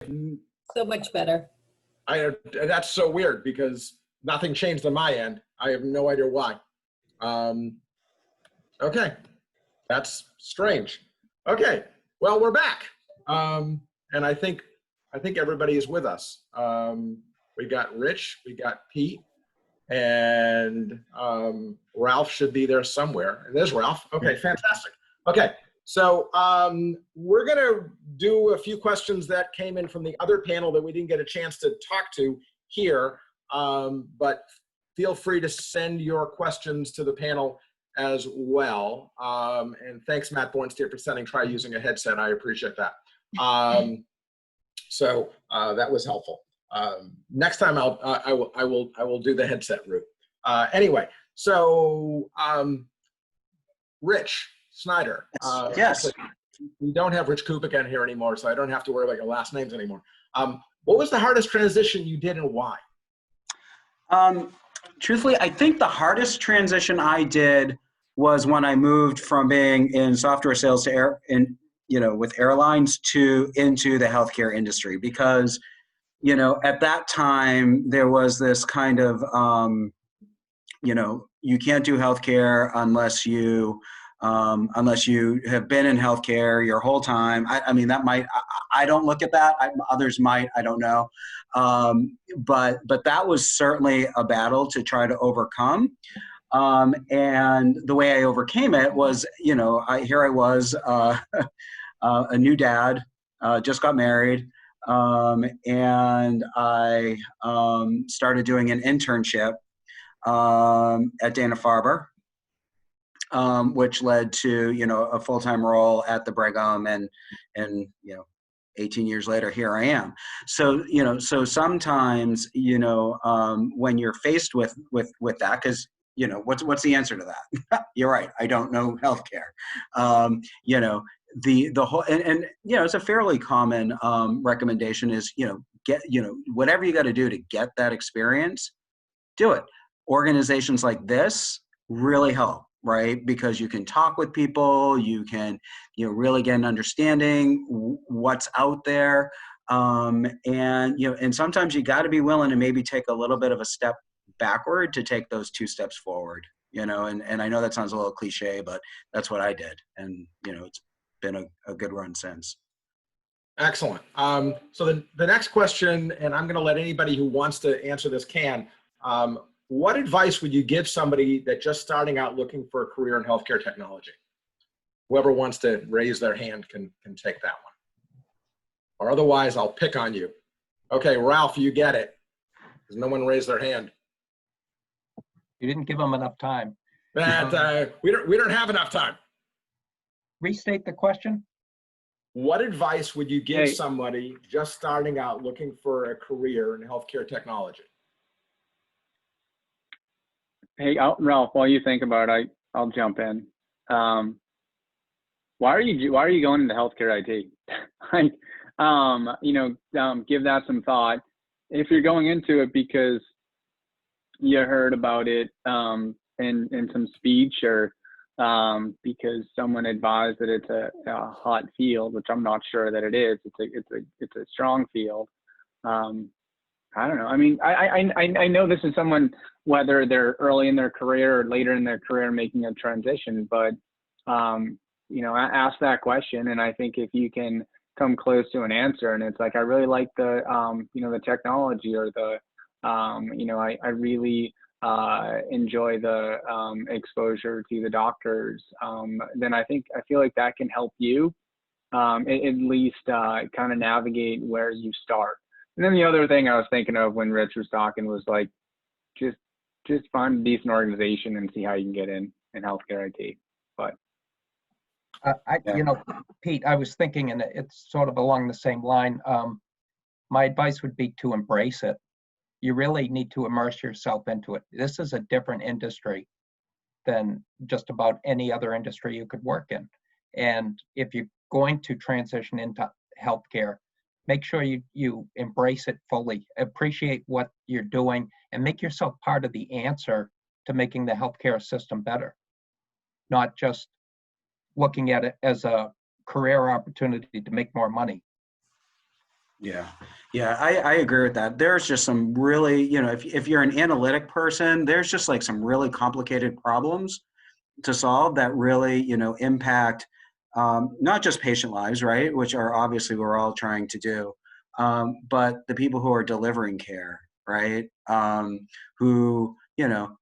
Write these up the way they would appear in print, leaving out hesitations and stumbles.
So much better. That's so weird because nothing changed on my end. I have no idea why. Okay, that's strange. Okay, well, we're back. And I think everybody is with us. We got Rich, we got Pete, and Ralph should be there somewhere. And there's Ralph. Okay, fantastic. Okay, so we're gonna do a few questions that came in from the other panel that we didn't get a chance to talk to here, but feel free to send your questions to the panel as well. And thanks, Matt Bornstein, for sending try using a headset. I appreciate that. So that was helpful. Next time I will do the headset route. Anyway, so Rich Snyder. Yes. We don't have Rich Kubik in here anymore, so I don't have to worry about your last names anymore. What was the hardest transition you did and why? Truthfully, I think the hardest transition I did was when I moved from being in software sales to with airlines into the healthcare industry, because at that time there was this kind of you can't do healthcare unless you have been in healthcare your whole time. I mean, that might, I don't look at that. Others might, I don't know. But that was certainly a battle to try to overcome. And the way I overcame it was, here I was, a new dad, just got married. And I started doing an internship at Dana-Farber. Which led to, a full-time role at the Breakout, and 18 years later, here I am. So, so sometimes, when you're faced with that, because, what's the answer to that? You're right. I don't know healthcare. The whole, and it's a fairly common recommendation is, get, whatever you got to do to get that experience, do it. Organizations like this really help. Right? Because you can talk with people, you can, really get an understanding what's out there. And sometimes you got to be willing to maybe take a little bit of a step backward to take those 2 steps forward, and I know that sounds a little cliche, but that's what I did. And, it's been a good run since. Excellent. So the next question, and I'm going to let anybody who wants to answer this what advice would you give somebody that's just starting out looking for a career in healthcare technology? Whoever wants to raise their hand can take that one. Or otherwise, I'll pick on you. Okay, Ralph, you get it. Because no one raised their hand. You didn't give them enough time. That we don't have enough time. Restate the question. What advice would you give somebody just starting out looking for a career in healthcare technology? Hey, Ralph, while you think about it, I'll jump in. Why are you going into healthcare IT? Give that some thought. If you're going into it because you heard about it in some speech, or because someone advised that it's a hot field, which I'm not sure that it is. It's a strong field. I don't know. I mean, I know this is someone, whether they're early in their career or later in their career making a transition, but, ask that question. And I think if you can come close to an answer, and it's like, I really like the, the technology, or I really enjoy the exposure to the doctors, then I feel like that can help you at least kind of navigate where you start. And then the other thing I was thinking of when Rich was talking was like, just find a decent organization and see how you can get in healthcare IT. But Pete, I was thinking, and it's sort of along the same line. My advice would be to embrace it. You really need to immerse yourself into it. This is a different industry than just about any other industry you could work in. And if you're going to transition into healthcare, make sure you embrace it fully, appreciate what you're doing, and make yourself part of the answer to making the healthcare system better. Not just looking at it as a career opportunity to make more money. Yeah. Yeah, I agree with that. There's just some really, if you're an analytic person, there's just like some really complicated problems to solve that really, impact not just patient lives, right? Which are obviously we're all trying to do, but the people who are delivering care, right? Who,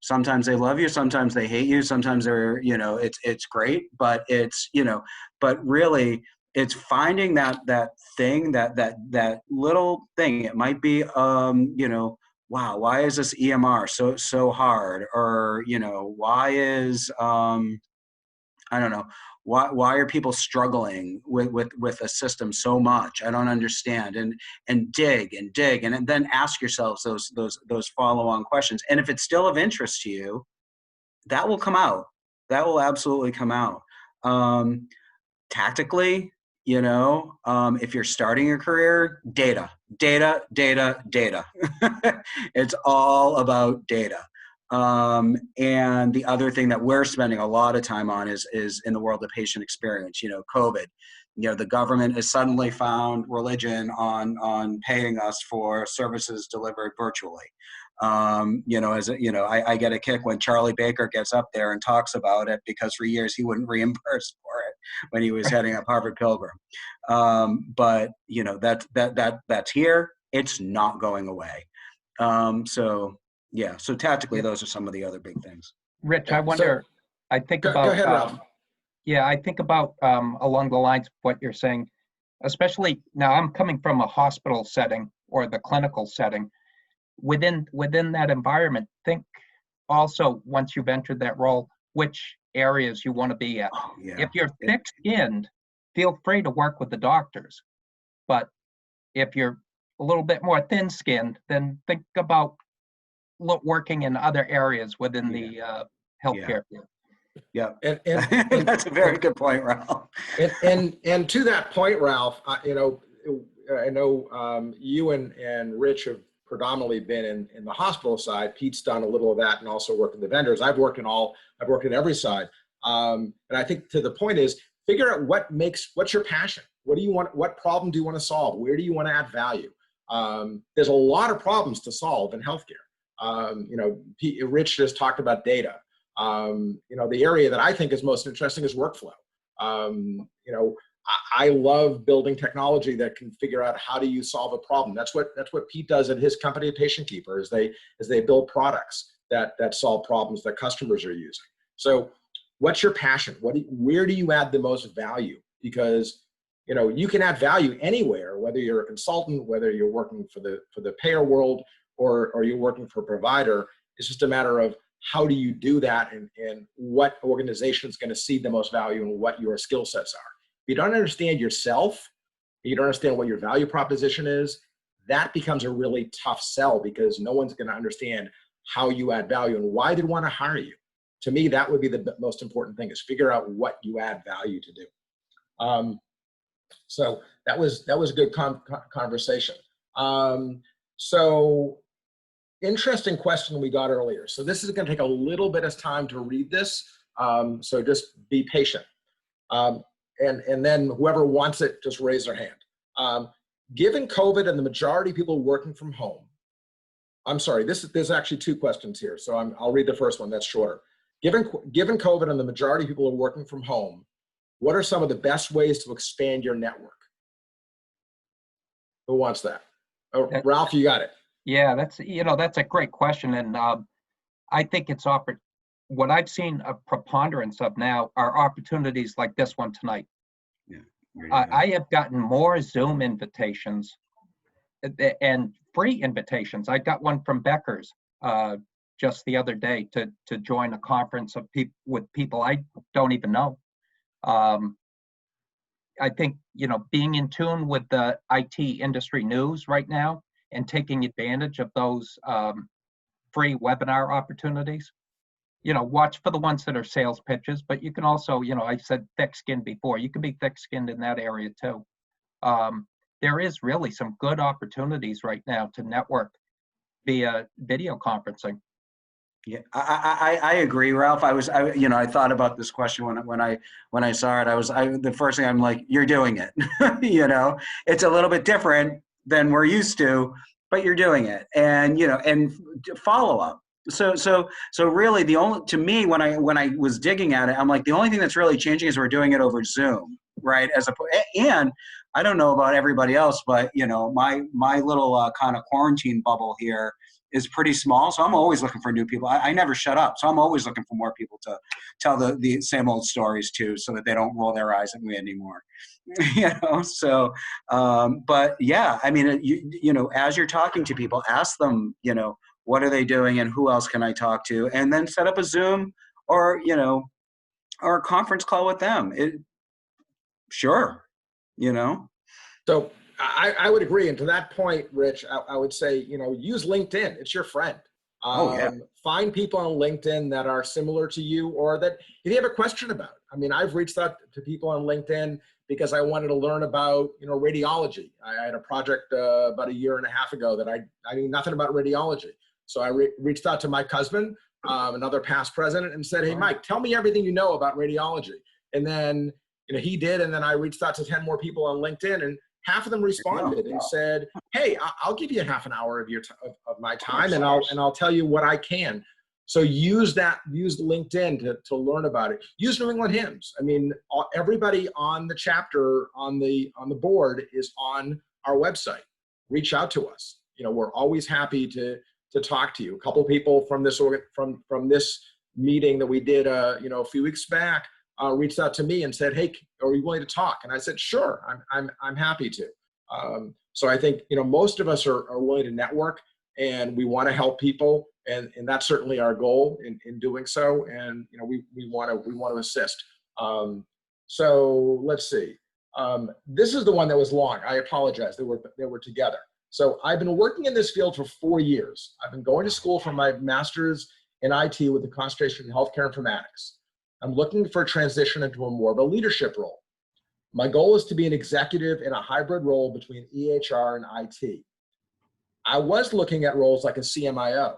sometimes they love you, sometimes they hate you, sometimes they're, it's great, but but really it's finding that thing, that little thing. It might be, wow, why is this EMR so hard? Or, why is, I don't know, why are people struggling with a system so much? I don't understand. And dig and then ask yourselves those follow-on questions. And if it's still of interest to you, that will come out. That will absolutely come out. Tactically, if you're starting your career, data. It's all about data. And the other thing that we're spending a lot of time on is in the world of patient experience. COVID. The government has suddenly found religion on paying us for services delivered virtually. I get a kick when Charlie Baker gets up there and talks about it, because for years he wouldn't reimburse for it when he was heading up Harvard Pilgrim. But that's here. It's not going away. So tactically, those are some of the other big things. Rich, I wonder, I think Go about, ahead, Ralph. I think about along the lines of what you're saying, especially now I'm coming from a hospital setting or the clinical setting. Within that environment, think also, once you've entered that role, which areas you want to be at. Oh, yeah. If you're thick-skinned, feel free to work with the doctors. But if you're a little bit more thin-skinned, then think about working in other areas within the healthcare field. Yeah, and that's a very good point, Ralph. And to that point, Ralph, I know you and Rich have predominantly been in the hospital side. Pete's done a little of that and also worked in the vendors. I've worked in every side. And I think to the point is, figure out what's your passion? What do you want? What problem do you want to solve? Where do you want to add value? There's a lot of problems to solve in healthcare. Rich just talked about data. The area that I think is most interesting is workflow. I love building technology that can figure out how do you solve a problem. That's what Pete does at his company, Patient Keeper, is they build products that solve problems that customers are using. So what's your passion? Where do you add the most value? Because you can add value anywhere, whether you're a consultant, whether you're working for the payer world, or you're working for a provider. It's just a matter of how do you do that, and what organization is going to see the most value and what your skill sets are. If you don't understand yourself, you don't understand what your value proposition is, that becomes a really tough sell, because no one's going to understand how you add value and why they'd want to hire you. To me, that would be the most important thing, is figure out what you add value to do. So that was a good conversation. So interesting question we got earlier. So this is going to take a little bit of time to read this. So just be patient. And then whoever wants it, just raise their hand. Given COVID and the majority of people working from home, I'm sorry, there's actually two questions here. So I'll read the first one, that's shorter. Given COVID and the majority of people are working from home, what are some of the best ways to expand your network? Who wants that? Oh, Ralph, you got it. Yeah, that's a great question, and I think it's what I've seen a preponderance of now are opportunities like this one tonight. Yeah, I have gotten more Zoom invitations and free invitations. I got one from Becker's just the other day to join a conference of with people I don't even know. I think being in tune with the IT industry news right now and taking advantage of those free webinar opportunities. Watch for the ones that are sales pitches, but you can also, I said thick-skinned before, you can be thick-skinned in that area too. There is really some good opportunities right now to network via video conferencing. Yeah, I agree, Ralph. I thought about this question when I saw it. The first thing I'm like, you're doing it. It's a little bit different, than we're used to, but you're doing it, and and follow up. So really, to me, when I was digging at it, I'm like, the only thing that's really changing is we're doing it over Zoom, right? And I don't know about everybody else, but my little kind of quarantine bubble here is pretty small, so I'm always looking for new people. I never shut up, so I'm always looking for more people to tell the same old stories to, so that they don't roll their eyes at me anymore. So but yeah, I mean, as you're talking to people, ask them, what are they doing and who else can I talk to, and then set up a Zoom or or a conference call with them. Sure. So I would agree. And to that point, Rich, I would say, use LinkedIn. It's your friend. Oh, yeah. Find people on LinkedIn that are similar to you, or that if you have a question about. I mean, I've reached out to people on LinkedIn because I wanted to learn about, radiology. I had a project about a year and a half ago that I knew nothing about radiology. So I reached out to Mike Husband, another past president, and said, hey, Mike, tell me everything you know about radiology. And then, he did. And then I reached out to 10 more people on LinkedIn, and half of them responded and said, hey, I'll give you half an hour of of my time, and I'll tell you what I can. So use LinkedIn to learn about it. Use New England Hymns. I mean, everybody on the chapter on the board is on our website. Reach out to us. We're always happy to talk to you. A couple people from this from this meeting that we did a few weeks back reached out to me and said, hey, are you willing to talk? And I said, sure, I'm happy to. So I think, most of us are willing to network, and we want to help people. And that's certainly our goal in doing so. And, we want to assist. So let's see. This is the one that was long. I apologize. They were together. So I've been working in this field for 4 years. I've been going to school for my master's in IT with a concentration in healthcare informatics. I'm looking for a transition into more of a leadership role. My goal is to be an executive in a hybrid role between EHR and IT. I was looking at roles like a CMIO,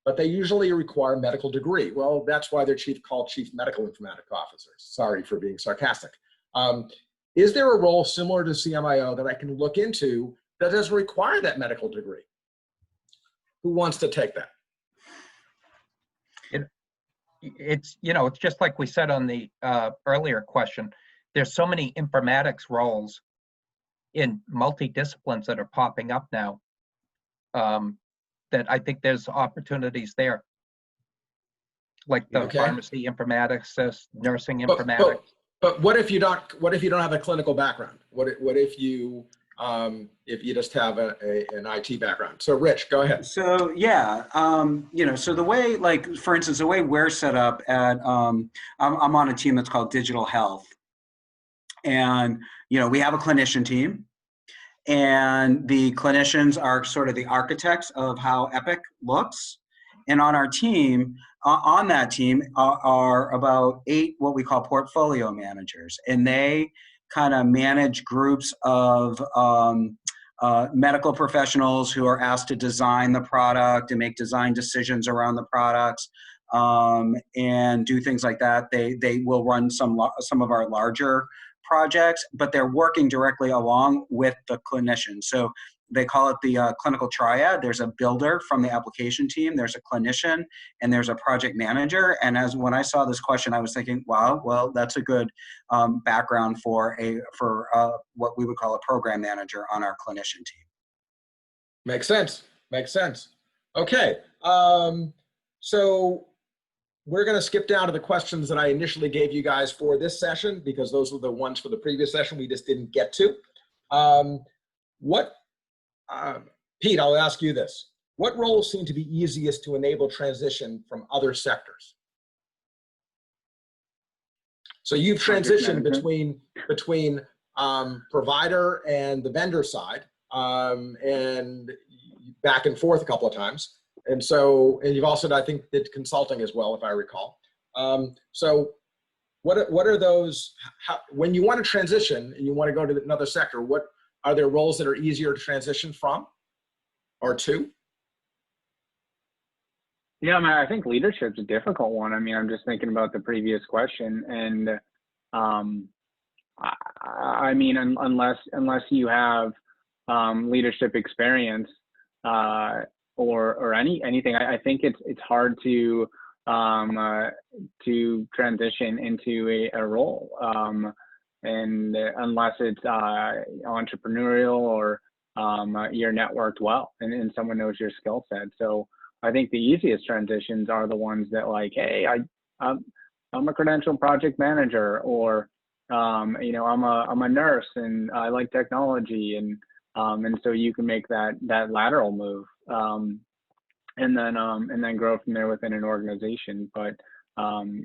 but they usually require a medical degree. Well, that's why they're called Chief Medical Informatics Officers. Sorry for being sarcastic. Is there a role similar to CMIO that I can look into that doesn't require that medical degree? Who wants to take that? It's just like we said on the earlier question. There's so many informatics roles in multi-disciplines that are popping up now that I think there's opportunities there, like the pharmacy informatics, nursing informatics. But what if you don't have a clinical background? What if you just have an IT background? So Rich, go ahead. So yeah, so the way, like, for instance, the way we're set up at, I'm on a team that's called Digital Health, and we have a clinician team, and the clinicians are sort of the architects of how Epic looks. And on our team, on that team are about 8 what we call portfolio managers, and they kind of manage groups of medical professionals who are asked to design the product and make design decisions around the products, and do things like that. They will run some of our larger projects, but they're working directly along with the clinicians. So they call it the clinical triad. There's a builder from the application team, there's a clinician, and there's a project manager. And when I saw this question, I was thinking, wow, well, that's a good background for what we would call a program manager on our clinician team. Makes sense. Okay, so we're going to skip down to the questions that I initially gave you guys for this session, because those were the ones for the previous session we just didn't get to. Pete, I'll ask you this. What roles seem to be easiest to enable transition from other sectors? So you've transitioned between provider and the vendor side, and back and forth a couple of times. And you've also, I think, did consulting as well, if I recall. So what are those, when you want to transition and you want to go to another sector, what are there roles that are easier to transition from or to? Yeah, I think leadership's a difficult one. I mean, I'm just thinking about the previous question, and I mean, unless you have leadership experience or anything, I think it's hard to transition into a role, and unless it's entrepreneurial or you're networked well and someone knows your skill set. So I think the easiest transitions are the ones that, like, hey, I'm a credential project manager, or you know, I'm a nurse and I like technology, and so you can make that lateral move, and then grow from there within an organization. But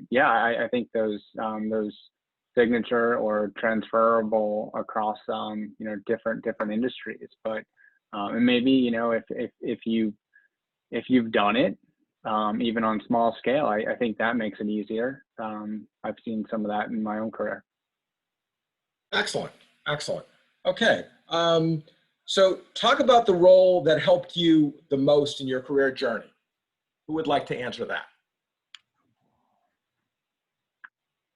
yeah, I think those signature or transferable across you know, different industries. But and maybe, you know, if you've done it, even on small scale, I think that makes it easier. I've seen some of that in my own career. Excellent. Excellent. Okay. So talk about the role that helped you the most in your career journey. Who would like to answer that?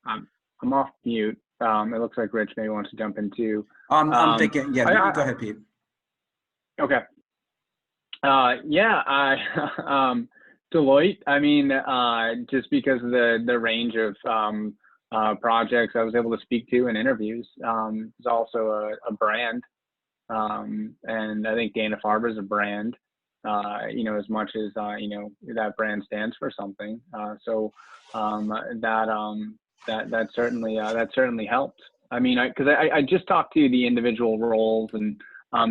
I'm off mute. It looks like Rich maybe wants to jump in too. I'm thinking, yeah, go ahead, Pete. Okay. Yeah, Deloitte. I mean, just because of the range of projects I was able to speak to in interviews, is also a brand, and I think Dana-Farber is a brand, you know, as much as you know, that brand stands for something. So that certainly helped. I mean, because I just talked to the individual roles and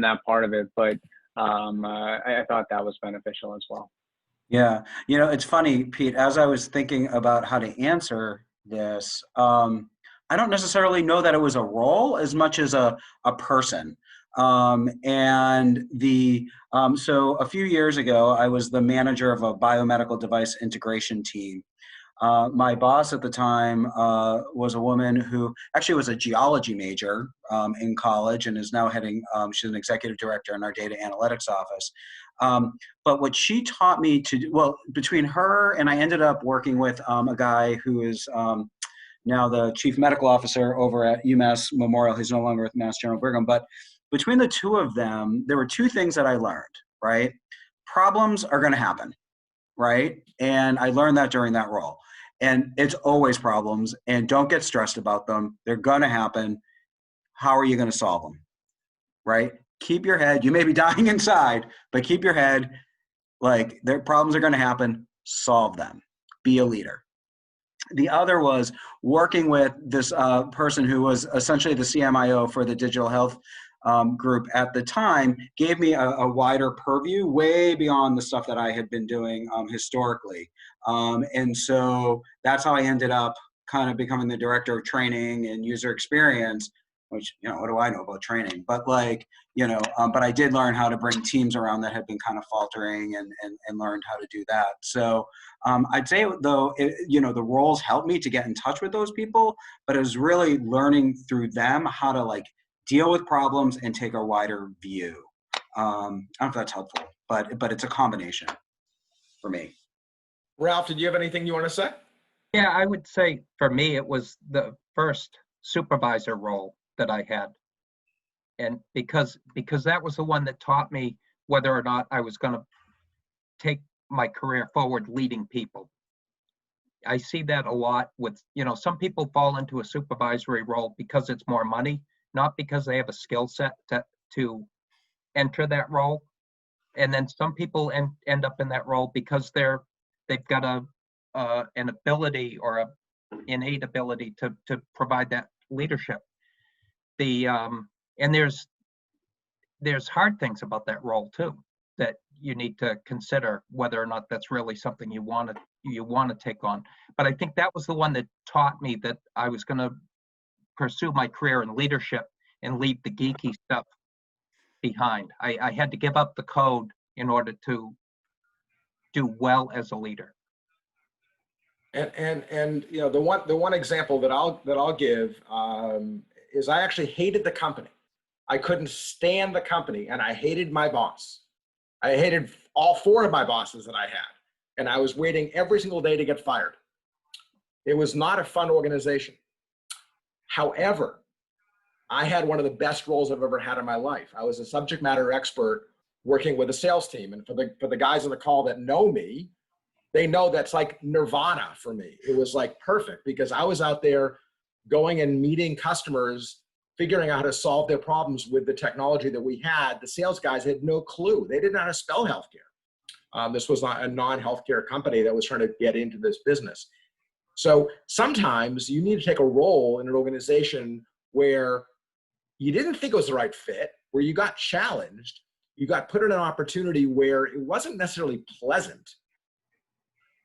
that part of it, but I thought that was beneficial as well. Yeah, you know, it's funny, Pete, as I was thinking about how to answer this, I don't necessarily know that it was a role as much as a person. And so a few years ago, I was the manager of a biomedical device integration team. My boss at the time was a woman who actually was a geology major in college and is now heading, she's an executive director in our data analytics office. But what she taught me to do, well, between her and I ended up working with a guy who is now the chief medical officer over at UMass Memorial. He's no longer with Mass General Brigham. But between the two of them, there were two things that I learned, right? Problems are going to happen, right? And I learned that during that role. And it's always problems, and don't get stressed about them. They're going to happen. How are you going to solve them, right? Keep your head. You may be dying inside, but keep your head. Like, their problems are going to happen. Solve them. Be a leader. The other was working with this person who was essentially the CMIO for the digital health group at the time, gave me a wider purview, way beyond the stuff that I had been doing historically. And so that's how I ended up kind of becoming the director of training and user experience, which, you know, what do I know about training? But like, you know, but I did learn how to bring teams around that had been kind of faltering and learned how to do that. So I'd say, though, you know, the roles helped me to get in touch with those people, but it was really learning through them how to like deal with problems and take a wider view. I don't know if that's helpful, but it's a combination for me. Ralph, did you have anything you want to say? Yeah, I would say for me, it was the first supervisor role that I had. And because that was the one that taught me whether or not I was going to take my career forward leading people. I see that a lot with, you know, some people fall into a supervisory role because it's more money, not because they have a skill set to enter that role. And then some people end up in that role because they've got an ability or a innate ability to provide that leadership. And there's hard things about that role too that you need to consider whether or not that's really something you want to take on. But I think that was the one that taught me that I was going to pursue my career in leadership and leave the geeky stuff behind. I had to give up the code in order to do well as a leader. And you know, the one example that I'll give is I actually hated the company. I couldn't stand the company, and I hated my boss. I hated all four of my bosses that I had, and I was waiting every single day to get fired. It was not a fun organization. However, I had one of the best roles I've ever had in my life. I was a subject matter expert working with a sales team. And for the guys on the call that know me, they know that's like nirvana for me. It was like perfect because I was out there going and meeting customers, figuring out how to solve their problems with the technology that we had. The sales guys had no clue. They didn't know how to spell healthcare. This was not a non-healthcare company that was trying to get into this business. So sometimes you need to take a role in an organization where you didn't think it was the right fit, where you got challenged, you got put in an opportunity where it wasn't necessarily pleasant,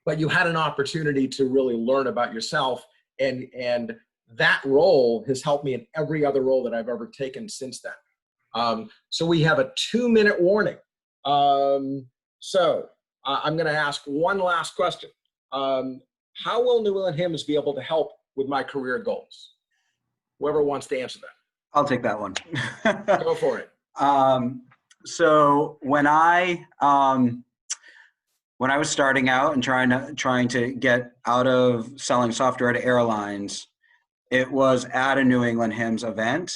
but you had an opportunity to really learn about yourself. And that role has helped me in every other role that I've ever taken since then. So we have a 2-minute warning. I'm going to ask one last question. How will New England Hymns be able to help with my career goals? Whoever wants to answer that. I'll take that one. Go for it. So when I was starting out and trying to get out of selling software to airlines, it was at a New England Hymns event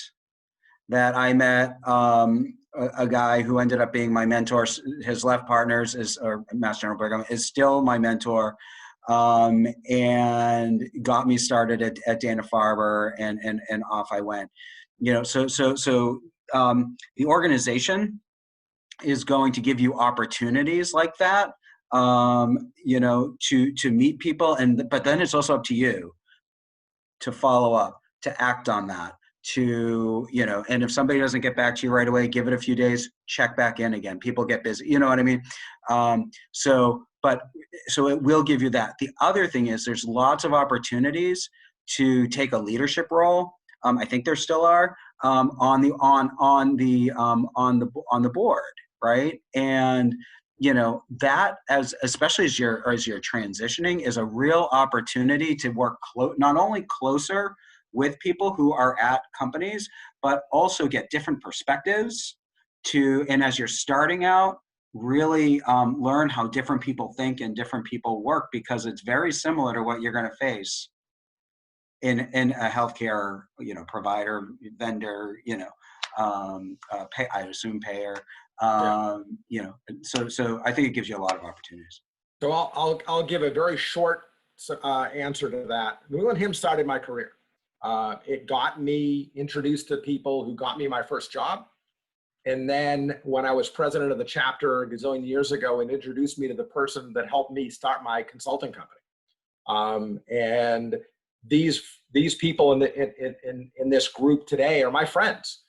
that I met a guy who ended up being my mentor. His left partners or Master General Breakout is still my mentor, and got me started at Dana-Farber, and off I went. So the organization is going to give you opportunities like that, to meet people, but then it's also up to you to follow up, to act on that, and if somebody doesn't get back to you right away, give it a few days, check back in again. People get busy, you know what I mean? So it will give you that. The other thing is there's lots of opportunities to take a leadership role. I think there still are, on the board, right? And that, especially as you're transitioning, is a real opportunity to work not only closer with people who are at companies, but also get different perspectives and as you're starting out, really learn how different people think and different people work, because it's very similar to what you're going to face in a healthcare, provider, vendor, I assume payer, so I think it gives you a lot of opportunities. So I'll give a very short answer to that. New England Hymns started my career. It got me introduced to people who got me my first job. And then when I was president of the chapter a gazillion years ago, it introduced me to the person that helped me start my consulting company. And these people in this group today are my friends,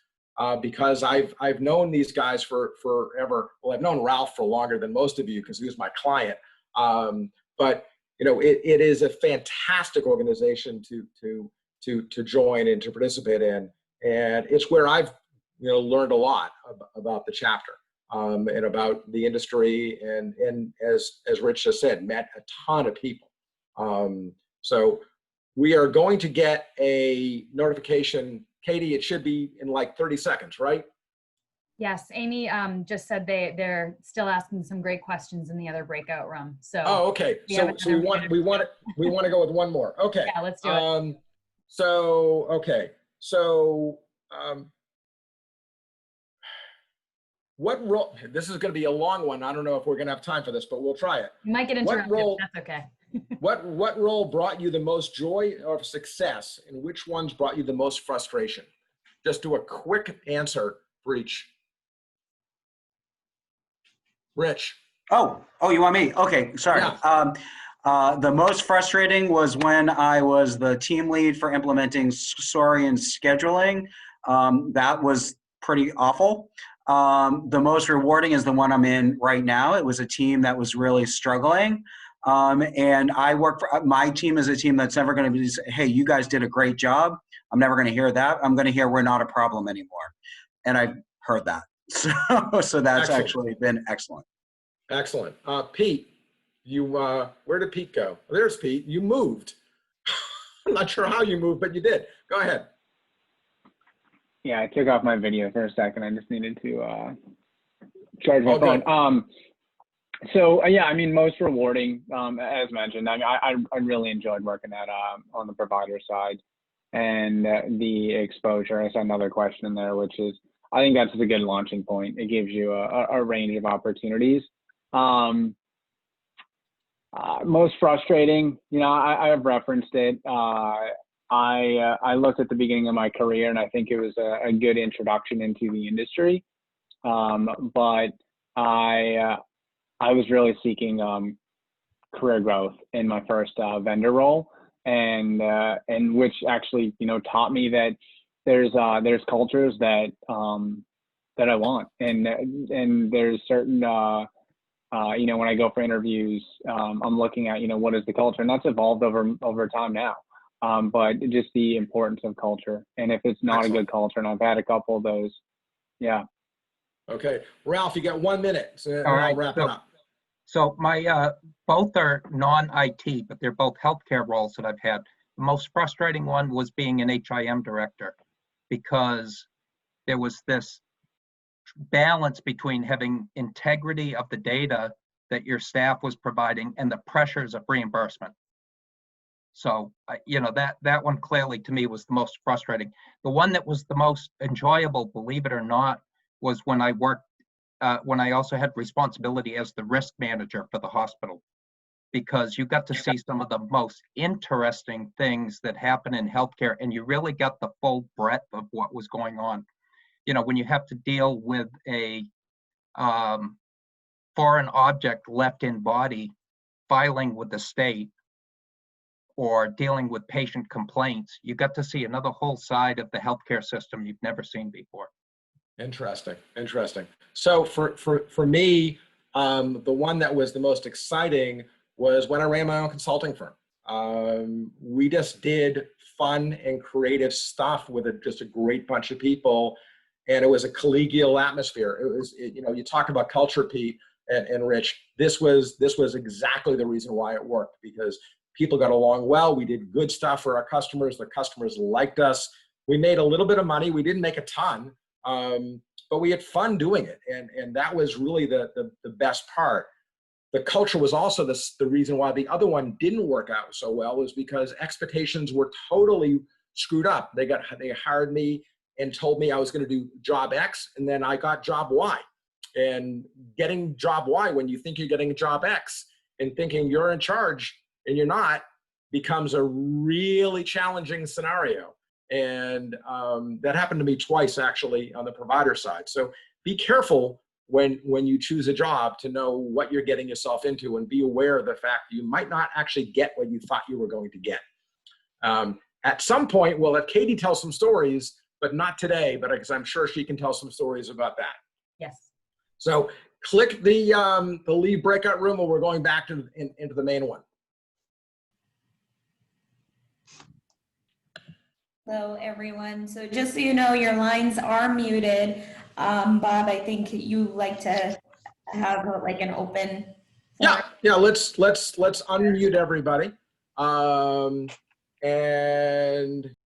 because I've known these guys for forever. Well, I've known Ralph for longer than most of you because he was my client. But it is a fantastic organization to join and to participate in, and it's where I've learned a lot about the chapter, and about the industry, and as Rich just said, met a ton of people. So we are going to get a notification. Katie, it should be in like 30 seconds, right? Yes, Amy just said they're still asking some great questions in the other breakout room. So okay. So we want to go with one more. Okay. Yeah, let's do it. What role? This is going to be a long one. I don't know if we're going to have time for this, but we'll try it. You might get interrupted. That's okay. What role brought you the most joy or success, and which ones brought you the most frustration? Just do a quick answer for each. Rich. Oh, you want me? Okay, sorry. Yeah. The most frustrating was when I was the team lead for implementing Saurian scheduling. That was pretty awful. The most rewarding is the one I'm in right now. It was a team that was really struggling. And I work for my team is a team that's never going to be, hey, you guys did a great job. I'm never going to hear that. I'm going to hear we're not a problem anymore. And I've heard that. So that's Excellent. Actually been excellent. Excellent. Pete, where did Pete go? There's Pete. You moved. I'm not sure how you moved, but you did. Go ahead. Yeah, I took off my video for a second. I just needed to charge my phone. So yeah, I mean, most rewarding, as mentioned. I mean, I really enjoyed working at on the provider side. and the exposure. I saw another question in there, which is, I think that's a good launching point. It gives you a range of opportunities. Most frustrating, I have referenced it. I looked at the beginning of my career, and I think it was a good introduction into the industry. But I was really seeking career growth in my first vendor role, and which actually taught me that there's cultures that I want, and there's certain when I go for interviews, I'm looking at what is the culture, and that's evolved over time now. But just the importance of culture, and if it's not Excellent. a good culture, and I've had a couple of those, yeah. Okay, Ralph, you got 1 minute, so All I'll right, wrap it up. So my both are non-IT, but they're both healthcare roles that I've had. The most frustrating one was being an HIM director, because there was this balance between having integrity of the data that your staff was providing and the pressures of reimbursement. So, that one clearly to me was the most frustrating. The one that was the most enjoyable, believe it or not, was when I worked, when I also had responsibility as the risk manager for the hospital, because you got to see some of the most interesting things that happen in healthcare, and you really got the full breadth of what was going on. When you have to deal with a foreign object left in body, filing with the state, or dealing with patient complaints, you got to see another whole side of the healthcare system you've never seen before. Interesting. So for me, the one that was the most exciting was when I ran my own consulting firm. We just did fun and creative stuff with just a great bunch of people, and it was a collegial atmosphere. You talk about culture, Pete and Rich. This was exactly the reason why it worked, because people got along well. We did good stuff for our customers. The customers liked us. We made a little bit of money. We didn't make a ton, but we had fun doing it. And that was really the best part. The culture was also the reason why the other one didn't work out so well, was because expectations were totally screwed up. They hired me and told me I was going to do job X, and then I got job Y. And getting job Y when you think you're getting job X and thinking you're in charge and you're not, becomes a really challenging scenario. And that happened to me twice, actually, on the provider side. So be careful when you choose a job to know what you're getting yourself into, and be aware of the fact that you might not actually get what you thought you were going to get. At some point, we'll have Katie tell some stories, but not today, but because I'm sure she can tell some stories about that. Yes. So click the leave breakout room, or we're going back into the main one. Hello, everyone. So just so you know, your lines are muted. Bob, I think you like to have like an open. Yeah. Let's unmute everybody. And